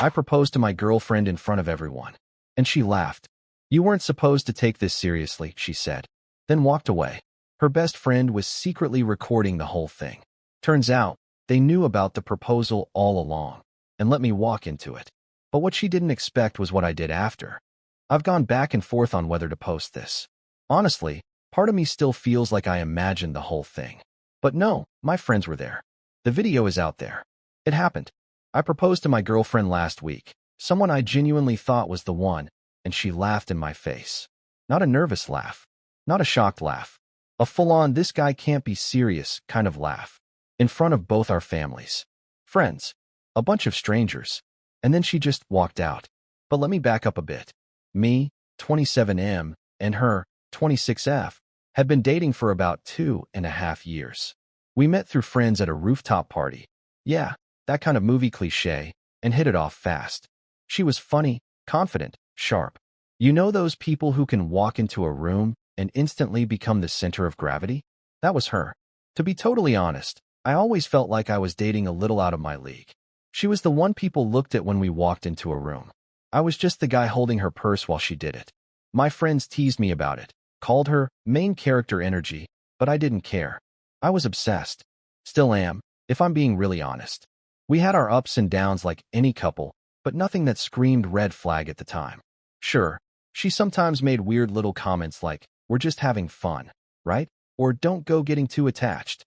I proposed to my girlfriend in front of everyone. And she laughed. You weren't supposed to take this seriously, she said, then walked away. Her best friend was secretly recording the whole thing. Turns out, they knew about the proposal all along, and let me walk into it. But what she didn't expect was what I did after. I've gone back and forth on whether to post this. Honestly, part of me still feels like I imagined the whole thing. But no, my friends were there. The video is out there. It happened. I proposed to my girlfriend last week, someone I genuinely thought was the one, and she laughed in my face. Not a nervous laugh. Not a shocked laugh. A full-on this guy can't be serious kind of laugh. In front of both our families. Friends. A bunch of strangers. And then she just walked out. But let me back up a bit. Me, 27M, and her, 26F, had been dating for about 2.5 years. We met through friends at a rooftop party. Yeah, that kind of movie cliché, and hit it off fast. She was funny, confident, sharp. You know those people who can walk into a room and instantly become the center of gravity? That was her. To be totally honest, I always felt like I was dating a little out of my league. She was the one people looked at when we walked into a room. I was just the guy holding her purse while she did it. My friends teased me about it, called her main character energy, but I didn't care. I was obsessed. Still am, if I'm being really honest. We had our ups and downs like any couple, but nothing that screamed red flag at the time. Sure, she sometimes made weird little comments like, we're just having fun, right? Or don't go getting too attached.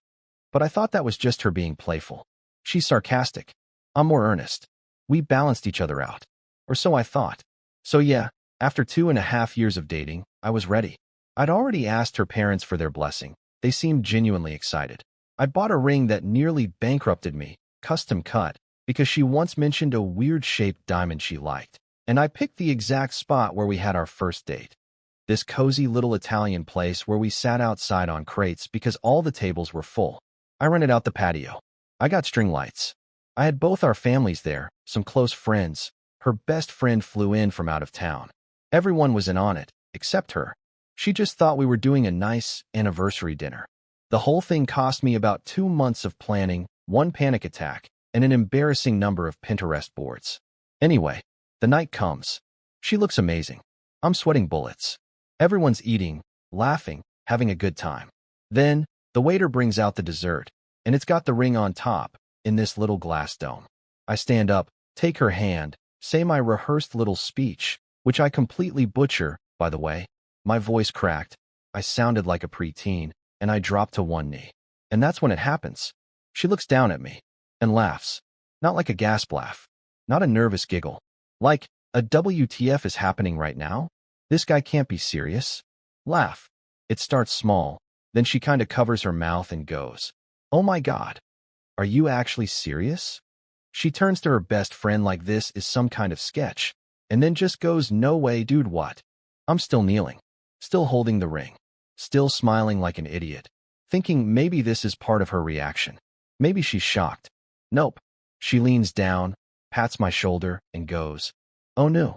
But I thought that was just her being playful. She's sarcastic. I'm more earnest. We balanced each other out. Or so I thought. So yeah, after 2.5 years of dating, I was ready. I'd already asked her parents for their blessing. They seemed genuinely excited. I bought a ring that nearly bankrupted me, custom cut, because she once mentioned a weird-shaped diamond she liked. And I picked the exact spot where we had our first date. This cozy little Italian place where we sat outside on crates because all the tables were full. I rented out the patio. I got string lights. I had both our families there, some close friends. Her best friend flew in from out of town. Everyone was in on it, except her. She just thought we were doing a nice anniversary dinner. The whole thing cost me about 2 months of planning, 1 panic attack, and an embarrassing number of Pinterest boards. Anyway, the night comes. She looks amazing. I'm sweating bullets. Everyone's eating, laughing, having a good time. Then, the waiter brings out the dessert, and it's got the ring on top, in this little glass dome. I stand up, take her hand, say my rehearsed little speech, which I completely butcher, by the way. My voice cracked. I sounded like a preteen, and I dropped to one knee. And that's when it happens. She looks down at me and laughs. Not like a gasp laugh. Not a nervous giggle. Like, a WTF is happening right now? This guy can't be serious. Laugh. It starts small, then she kinda covers her mouth and goes, "Oh my God. Are you actually serious?" She turns to her best friend like this is some kind of sketch, and then just goes, "No way, dude, what?" I'm still kneeling, still holding the ring, still smiling like an idiot, thinking maybe this is part of her reaction. Maybe she's shocked. Nope. She leans down, pats my shoulder, and goes, "Oh no.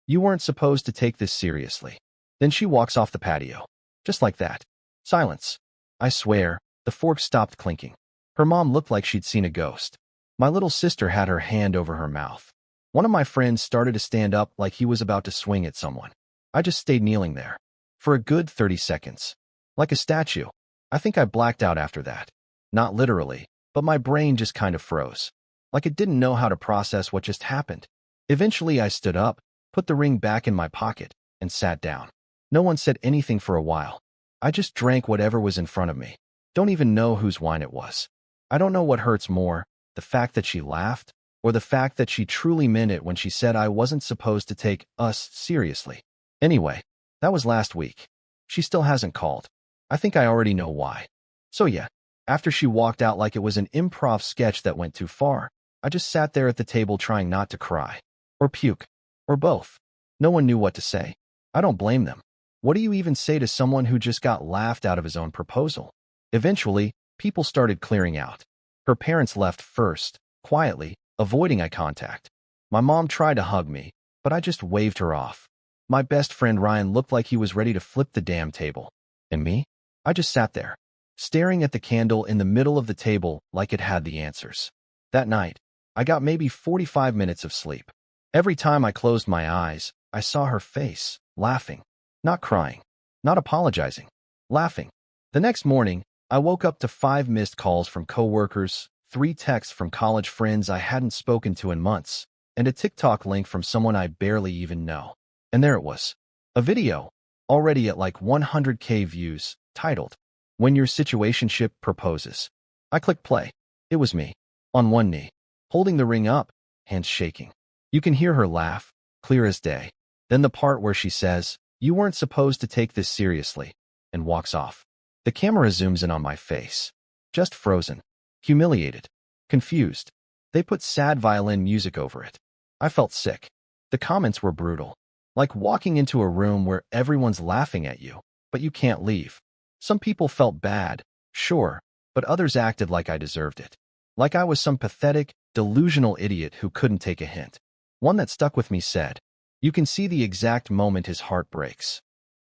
You weren't supposed to take this seriously." Then she walks off the patio. Just like that. Silence. I swear, the forks stopped clinking. Her mom looked like she'd seen a ghost. My little sister had her hand over her mouth. One of my friends started to stand up like he was about to swing at someone. I just stayed kneeling there. For a good 30 seconds. Like a statue. I think I blacked out after that. Not literally, but my brain just kind of froze. Like it didn't know how to process what just happened. Eventually I stood up, put the ring back in my pocket, and sat down. No one said anything for a while. I just drank whatever was in front of me. Don't even know whose wine it was. I don't know what hurts more, the fact that she laughed, or the fact that she truly meant it when she said I wasn't supposed to take us seriously. Anyway, that was last week. She still hasn't called. I think I already know why. So yeah, after she walked out like it was an improv sketch that went too far, I just sat there at the table trying not to cry. Or puke. Or both. No one knew what to say. I don't blame them. What do you even say to someone who just got laughed out of his own proposal? Eventually, people started clearing out. Her parents left first, quietly, avoiding eye contact. My mom tried to hug me, but I just waved her off. My best friend Ryan looked like he was ready to flip the damn table. And me? I just sat there, staring at the candle in the middle of the table like it had the answers. That night, I got maybe 45 minutes of sleep. Every time I closed my eyes, I saw her face, laughing, not crying, not apologizing, laughing. The next morning, I woke up to 5 missed calls from coworkers, 3 texts from college friends I hadn't spoken to in months, and a TikTok link from someone I barely even know. And there it was. A video, already at like 100K views, titled, "When Your Situationship Proposes." I clicked play. It was me, on one knee, holding the ring up, hands shaking. You can hear her laugh, clear as day. Then the part where she says, "You weren't supposed to take this seriously," and walks off. The camera zooms in on my face. Just frozen, humiliated, confused. They put sad violin music over it. I felt sick. The comments were brutal. Like walking into a room where everyone's laughing at you, but you can't leave. Some people felt bad, sure, but others acted like I deserved it. Like I was some pathetic, delusional idiot who couldn't take a hint. One that stuck with me said, "You can see the exact moment his heart breaks."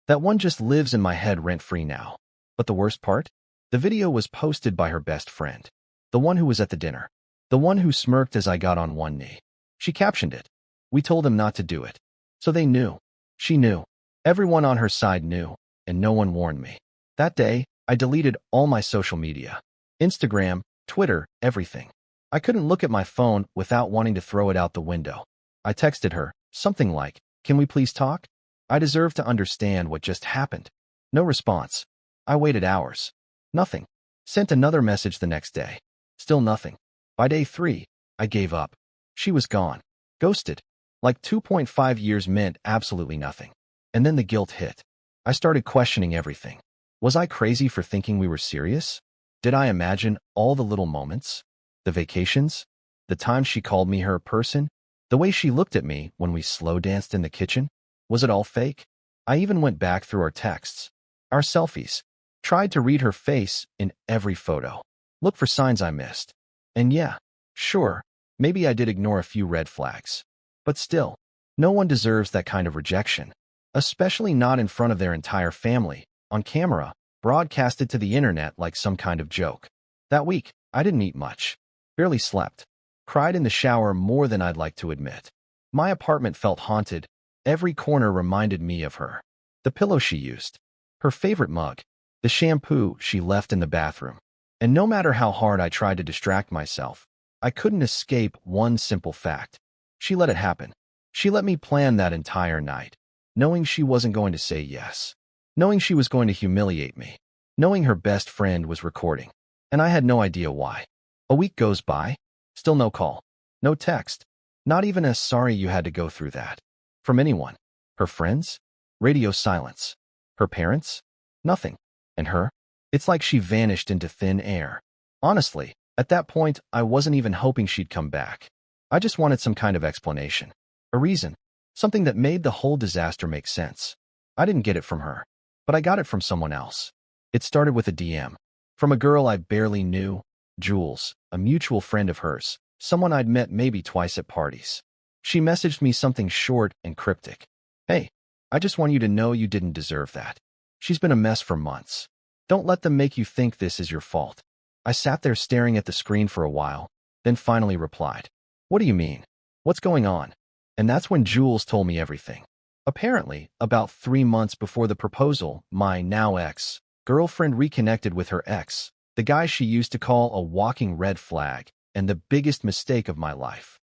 That one just lives in my head rent-free now. But the worst part? The video was posted by her best friend. The one who was at the dinner. The one who smirked as I got on one knee. She captioned it. "We told him not to do it." So they knew. She knew. Everyone on her side knew, and no one warned me. That day, I deleted all my social media. Instagram, Twitter, everything. I couldn't look at my phone without wanting to throw it out the window. I texted her, something like, "Can we please talk? I deserve to understand what just happened." No response. I waited hours. Nothing. Sent another message the next day. Still nothing. By day 3, I gave up. She was gone. Ghosted. Like 2.5 years meant absolutely nothing. And then the guilt hit. I started questioning everything. Was I crazy for thinking we were serious? Did I imagine all the little moments? The vacations? The time she called me her person? The way she looked at me when we slow danced in the kitchen? Was it all fake? I even went back through our texts, our selfies, tried to read her face in every photo. Look for signs I missed. And yeah, sure, maybe I did ignore a few red flags. But still, no one deserves that kind of rejection, especially not in front of their entire family, on camera, broadcasted to the internet like some kind of joke. That week, I didn't eat much, barely slept, cried in the shower more than I'd like to admit. My apartment felt haunted. Every corner reminded me of her. The pillow she used, her favorite mug, the shampoo she left in the bathroom. And no matter how hard I tried to distract myself, I couldn't escape one simple fact. She let it happen. She let me plan that entire night, knowing she wasn't going to say yes, knowing she was going to humiliate me, knowing her best friend was recording, and I had no idea why. A week goes by, still no call, no text, not even a "sorry you had to go through that" from anyone. Her friends? Radio silence. Her parents? Nothing. And her? It's like she vanished into thin air. Honestly, at that point, I wasn't even hoping she'd come back. I just wanted some kind of explanation. A reason. Something that made the whole disaster make sense. I didn't get it from her, but I got it from someone else. It started with a DM. From a girl I barely knew, Jules, a mutual friend of hers, someone I'd met maybe twice at parties. She messaged me something short and cryptic. "Hey, I just want you to know you didn't deserve that. She's been a mess for months. Don't let them make you think this is your fault." I sat there staring at the screen for a while, then finally replied, "What do you mean? What's going on?" And that's when Jules told me everything. Apparently, about 3 months before the proposal, my now ex-girlfriend reconnected with her ex, the guy she used to call a walking red flag and the biggest mistake of my life.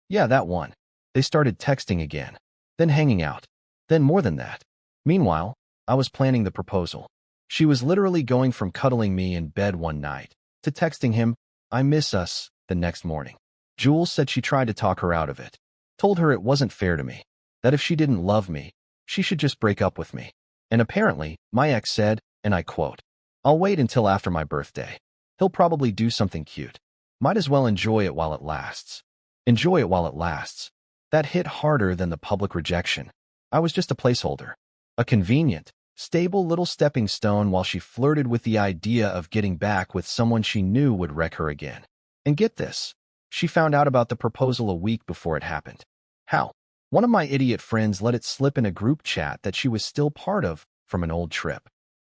Yeah, that one. They started texting again, then hanging out, then more than that. Meanwhile, I was planning the proposal. She was literally going from cuddling me in bed one night to texting him, "I miss us," the next morning. Jules said she tried to talk her out of it, told her it wasn't fair to me, that if she didn't love me, she should just break up with me. And apparently, my ex said, and I quote, "I'll wait until after my birthday. He'll probably do something cute. Might as well enjoy it while it lasts." Enjoy it while it lasts. That hit harder than the public rejection. I was just a placeholder. A convenient, stable little stepping stone while she flirted with the idea of getting back with someone she knew would wreck her again. And get this, she found out about the proposal a week before it happened. How? One of my idiot friends let it slip in a group chat that she was still part of from an old trip.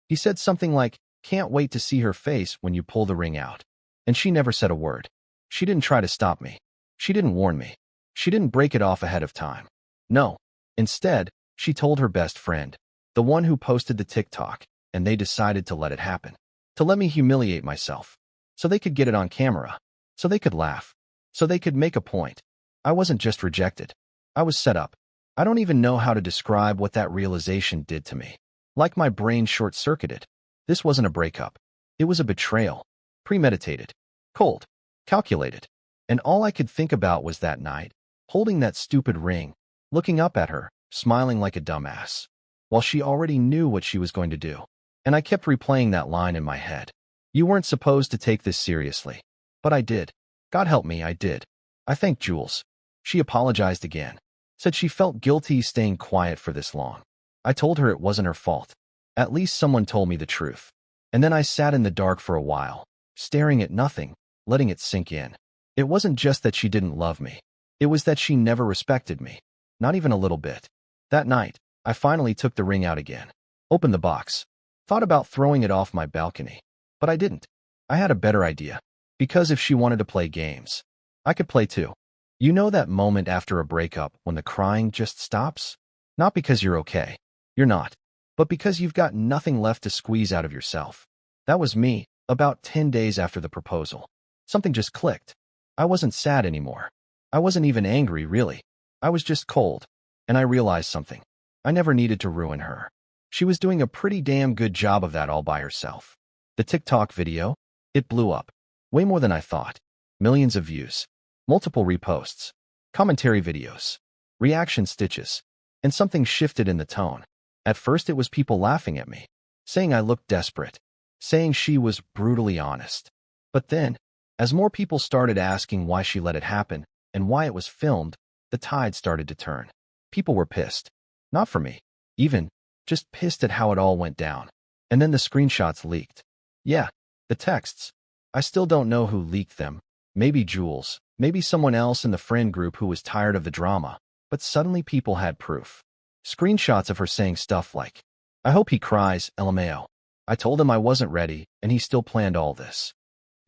He said something like, "Can't wait to see her face when you pull the ring out." And she never said a word. She didn't try to stop me. She didn't warn me. She didn't break it off ahead of time. No. Instead, she told her best friend, the one who posted the TikTok, and they decided to let it happen. To let me humiliate myself. So they could get it on camera. So they could laugh. So they could make a point. I wasn't just rejected. I was set up. I don't even know how to describe what that realization did to me. Like my brain short-circuited. This wasn't a breakup. It was a betrayal. Premeditated. Cold. Calculated. And all I could think about was that night, holding that stupid ring, looking up at her, smiling like a dumbass, while she already knew what she was going to do. And I kept replaying that line in my head. You weren't supposed to take this seriously. But I did. God help me, I did. I thanked Jules. She apologized again. Said she felt guilty staying quiet for this long. I told her it wasn't her fault. At least someone told me the truth. And then I sat in the dark for a while, staring at nothing, letting it sink in. It wasn't just that she didn't love me. It was that she never respected me. Not even a little bit. That night, I finally took the ring out again. Opened the box. Thought about throwing it off my balcony. But I didn't. I had a better idea. Because if she wanted to play games, I could play too. You know that moment after a breakup when the crying just stops? Not because you're okay. You're not. But because you've got nothing left to squeeze out of yourself. That was me, about 10 days after the proposal. Something just clicked. I wasn't sad anymore. I wasn't even angry, really. I was just cold. And I realized something. I never needed to ruin her. She was doing a pretty damn good job of that all by herself. The TikTok video? It blew up. Way more than I thought. Millions of views. Multiple reposts. Commentary videos. Reaction stitches. And something shifted in the tone. At first it was people laughing at me. Saying I looked desperate. Saying she was brutally honest. But then, as more people started asking why she let it happen, and why it was filmed, the tide started to turn. People were pissed. Not for me. Even, just pissed at how it all went down. And then the screenshots leaked. Yeah, the texts. I still don't know who leaked them. Maybe Jules, maybe someone else in the friend group who was tired of the drama. But suddenly people had proof. Screenshots of her saying stuff like, I hope he cries, LMAO. I told him I wasn't ready, and he still planned all this.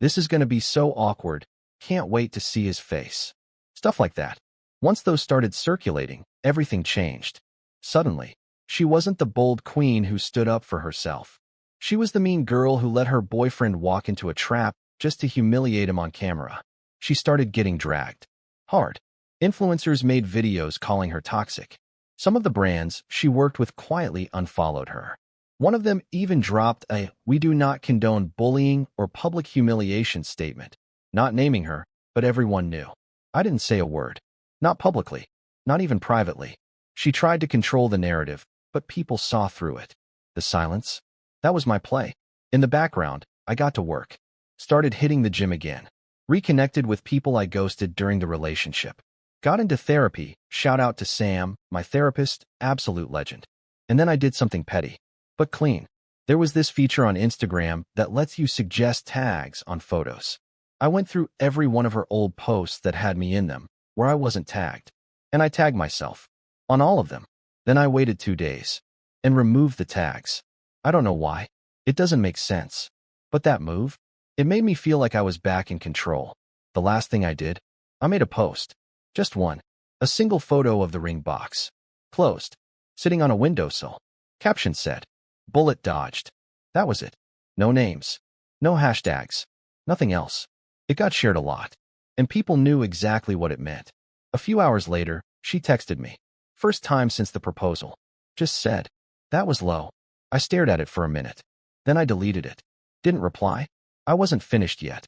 This is going to be so awkward. Can't wait to see his face. Stuff like that. Once those started circulating, everything changed. Suddenly, she wasn't the bold queen who stood up for herself. She was the mean girl who let her boyfriend walk into a trap just to humiliate him on camera. She started getting dragged. Hard. Influencers made videos calling her toxic. Some of the brands she worked with quietly unfollowed her. One of them even dropped a "We do not condone bullying or public humiliation" statement. Not naming her, but everyone knew. I didn't say a word. Not publicly. Not even privately. She tried to control the narrative, but people saw through it. The silence? That was my play. In the background, I got to work. Started hitting the gym again. Reconnected with people I ghosted during the relationship. Got into therapy, shout out to Sam, my therapist, absolute legend. And then I did something petty, but clean. There was this feature on Instagram that lets you suggest tags on photos. I went through every one of her old posts that had me in them, where I wasn't tagged. And I tagged myself. On all of them. Then I waited 2 days. And removed the tags. I don't know why. It doesn't make sense. But that move? It made me feel like I was back in control. The last thing I did? I made a post. Just one. A single photo of the ring box. Closed. Sitting on a windowsill. Caption said, "Bullet dodged." That was it. No names. No hashtags. Nothing else. It got shared a lot. And people knew exactly what it meant. A few hours later, she texted me. First time since the proposal. Just said, "That was low." I stared at it for a minute. Then I deleted it. Didn't reply. I wasn't finished yet.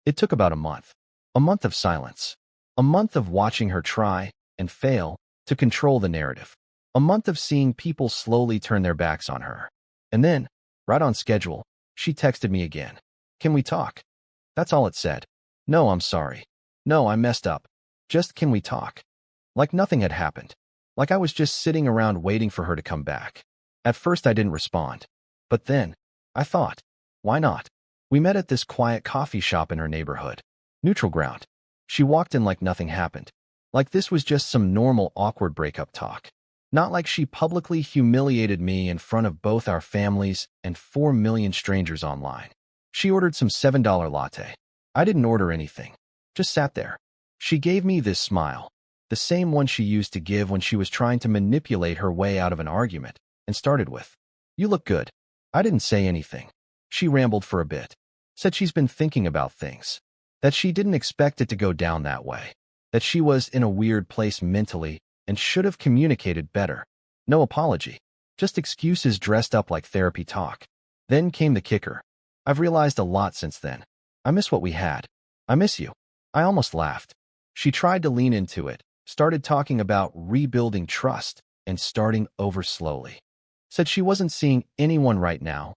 It took about a month. A month of silence. A month of watching her try and fail to control the narrative. A month of seeing people slowly turn their backs on her. And then, right on schedule, she texted me again. "Can we talk?" That's all it said. No, I'm sorry. No, I messed up. Just can we talk? Like nothing had happened. Like I was just sitting around waiting for her to come back. At first I didn't respond. But then, I thought, why not? We met at this quiet coffee shop in her neighborhood. Neutral ground. She walked in like nothing happened. Like this was just some normal awkward breakup talk. Not like she publicly humiliated me in front of both our families and 4 million strangers online. She ordered some $7 latte. I didn't order anything. Just sat there. She gave me this smile. The same one she used to give when she was trying to manipulate her way out of an argument, and started with, "You look good." I didn't say anything. She rambled for a bit. Said she's been thinking about things. That she didn't expect it to go down that way. That she was in a weird place mentally and should have communicated better. No apology. Just excuses dressed up like therapy talk. Then came the kicker. I've realized a lot since then. I miss what we had. I miss you. I almost laughed. She tried to lean into it, started talking about rebuilding trust and starting over slowly. Said she wasn't seeing anyone right now,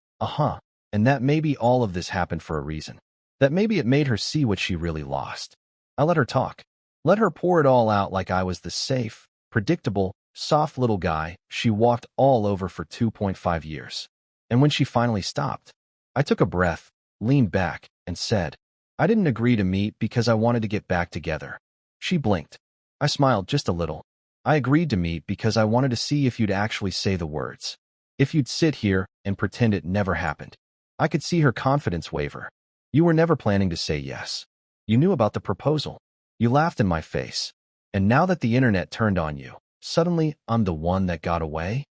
and that maybe all of this happened for a reason. That maybe it made her see what she really lost. I let her talk. Let her pour it all out like I was the safe, predictable, soft little guy she walked all over for 2.5 years. And when she finally stopped, I took a breath, leaned back, and said, "I didn't agree to meet because I wanted to get back together." She blinked. I smiled just a little. "I agreed to meet because I wanted to see if you'd actually say the words. If you'd sit here and pretend it never happened." I could see her confidence waver. "You were never planning to say yes. You knew about the proposal. You laughed in my face. And now that the internet turned on you, suddenly I'm the one that got away?"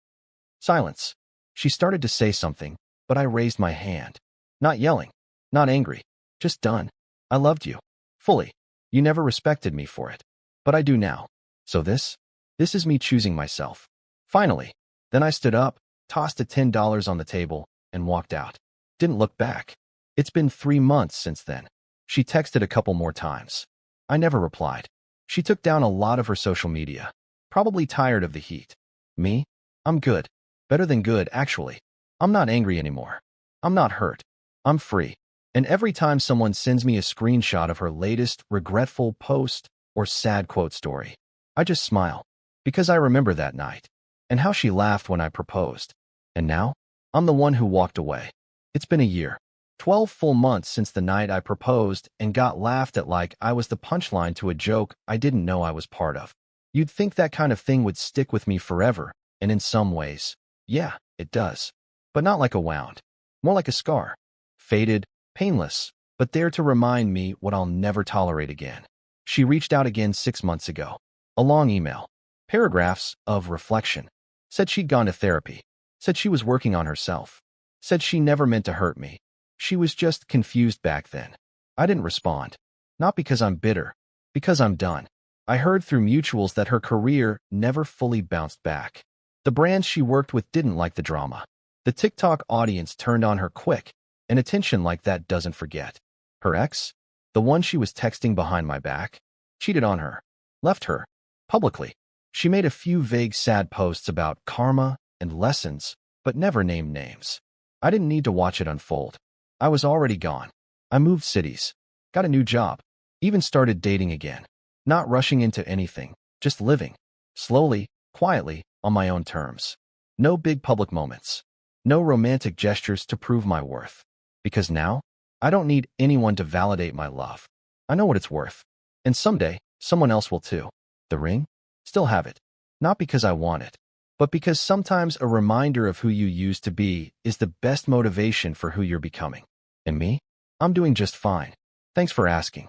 Silence. She started to say something, but I raised my hand. Not yelling, not angry, just done. "I loved you. Fully. You never respected me for it. But I do now. So this is me choosing myself." Finally. Then I stood up, tossed a $10 on the table, and walked out. Didn't look back. It's been 3 months since then. She texted a couple more times. I never replied. She took down a lot of her social media. Probably tired of the heat. Me? I'm good. Better than good, actually. I'm not angry anymore. I'm not hurt. I'm free. And every time someone sends me a screenshot of her latest regretful post or sad quote story, I just smile. Because I remember that night. And how she laughed when I proposed. And now, I'm the one who walked away. It's been a year. 12 full months since the night I proposed and got laughed at like I was the punchline to a joke I didn't know I was part of. You'd think that kind of thing would stick with me forever, and in some ways, yeah, it does. But not like a wound. More like a scar. Faded, painless, but there to remind me what I'll never tolerate again. She reached out again 6 months ago. A long email. Paragraphs of reflection. Said she'd gone to therapy. Said she was working on herself. Said she never meant to hurt me. She was just confused back then. I didn't respond. Not because I'm bitter. Because I'm done. I heard through mutuals that her career never fully bounced back. The brands she worked with didn't like the drama. The TikTok audience turned on her quick, and attention like that doesn't forget. Her ex, the one she was texting behind my back, cheated on her. Left her. Publicly. She made a few vague sad posts about karma and lessons, but never named names. I didn't need to watch it unfold. I was already gone. I moved cities. Got a new job. Even started dating again. Not rushing into anything. Just living. Slowly, quietly, on my own terms. No big public moments. No romantic gestures to prove my worth. Because now, I don't need anyone to validate my love. I know what it's worth. And someday, someone else will too. The ring? Still have it. Not because I want it, but because sometimes a reminder of who you used to be is the best motivation for who you're becoming. And me? I'm doing just fine. Thanks for asking.